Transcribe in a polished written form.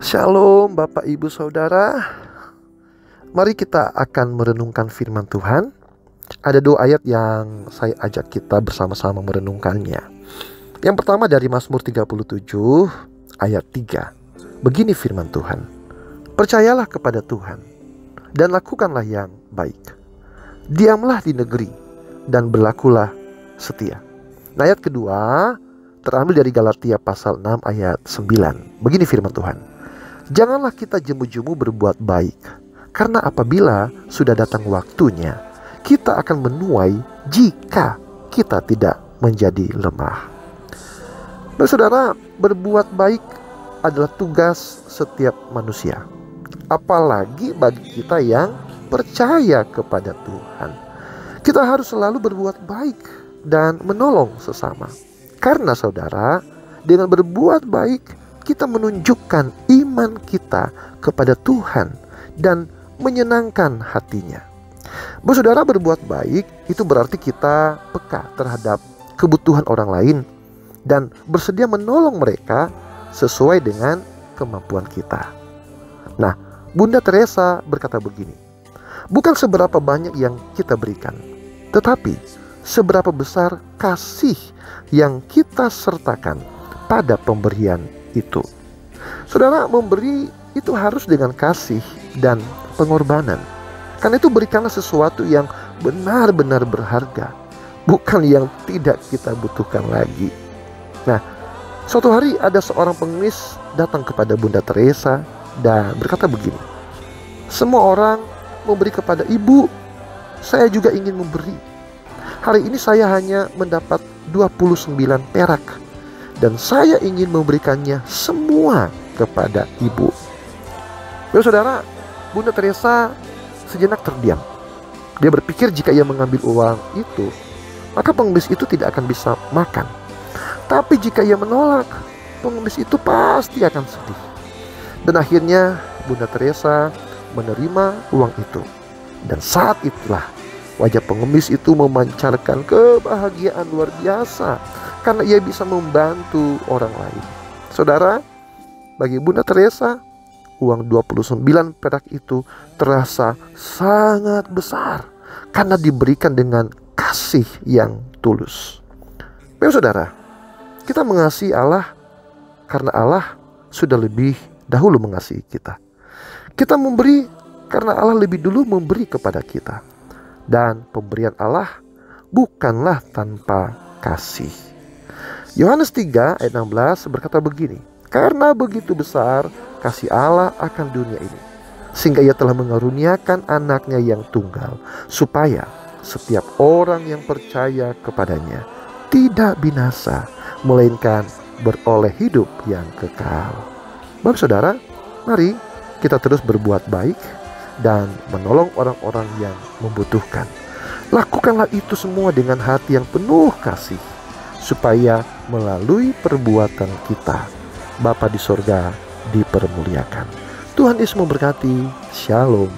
Shalom Bapak Ibu Saudara. Mari kita akan merenungkan firman Tuhan. Ada dua ayat yang saya ajak kita bersama-sama merenungkannya. Yang pertama dari Mazmur 37 ayat 3. Begini firman Tuhan. Percayalah kepada Tuhan dan lakukanlah yang baik. Diamlah di negeri dan berlakulah setia. Nah, ayat kedua terambil dari Galatia pasal 6 ayat 9. Begini firman Tuhan. Janganlah kita jemu-jemu berbuat baik, karena apabila sudah datang waktunya, kita akan menuai jika kita tidak menjadi lemah. Saudara, berbuat baik adalah tugas setiap manusia, apalagi bagi kita yang percaya kepada Tuhan. Kita harus selalu berbuat baik dan menolong sesama. Karena saudara, dengan berbuat baik, kita menunjukkan iman kita kepada Tuhan dan menyenangkan hatinya. Saudara, berbuat baik itu berarti kita peka terhadap kebutuhan orang lain dan bersedia menolong mereka sesuai dengan kemampuan kita. Nah, Bunda Teresa berkata begini, bukan seberapa banyak yang kita berikan, tetapi seberapa besar kasih yang kita sertakan pada pemberian itu. Saudara, memberi itu harus dengan kasih dan pengorbanan. Karena itu berikanlah sesuatu yang benar-benar berharga, bukan yang tidak kita butuhkan lagi. Nah, suatu hari ada seorang pengemis datang kepada Bunda Teresa dan berkata begini, semua orang memberi kepada ibu, saya juga ingin memberi. Hari ini saya hanya mendapat 29 perak dan saya ingin memberikannya semua kepada ibu. Saudara, Bunda Teresa sejenak terdiam. Dia berpikir jika ia mengambil uang itu, maka pengemis itu tidak akan bisa makan. Tapi jika ia menolak, pengemis itu pasti akan sedih. Dan akhirnya Bunda Teresa menerima uang itu. Dan saat itulah wajah pengemis itu memancarkan kebahagiaan luar biasa karena ia bisa membantu orang lain. Saudara, bagi Bunda Teresa, uang 29 perak itu terasa sangat besar karena diberikan dengan kasih yang tulus. Saudara, kita mengasihi Allah karena Allah sudah lebih dahulu mengasihi kita. Kita memberi karena Allah lebih dulu memberi kepada kita. Dan pemberian Allah bukanlah tanpa kasih. Yohanes 3 ayat 16 berkata begini, karena begitu besar kasih Allah akan dunia ini, sehingga ia telah mengaruniakan anaknya yang tunggal, supaya setiap orang yang percaya kepadanya tidak binasa, melainkan beroleh hidup yang kekal. Bapak saudara, mari kita terus berbuat baik dan menolong orang-orang yang membutuhkan. Lakukanlah itu semua dengan hati yang penuh kasih, supaya melalui perbuatan kita Bapa di sorga dipermuliakan. Tuhan Yesus memberkati. Shalom.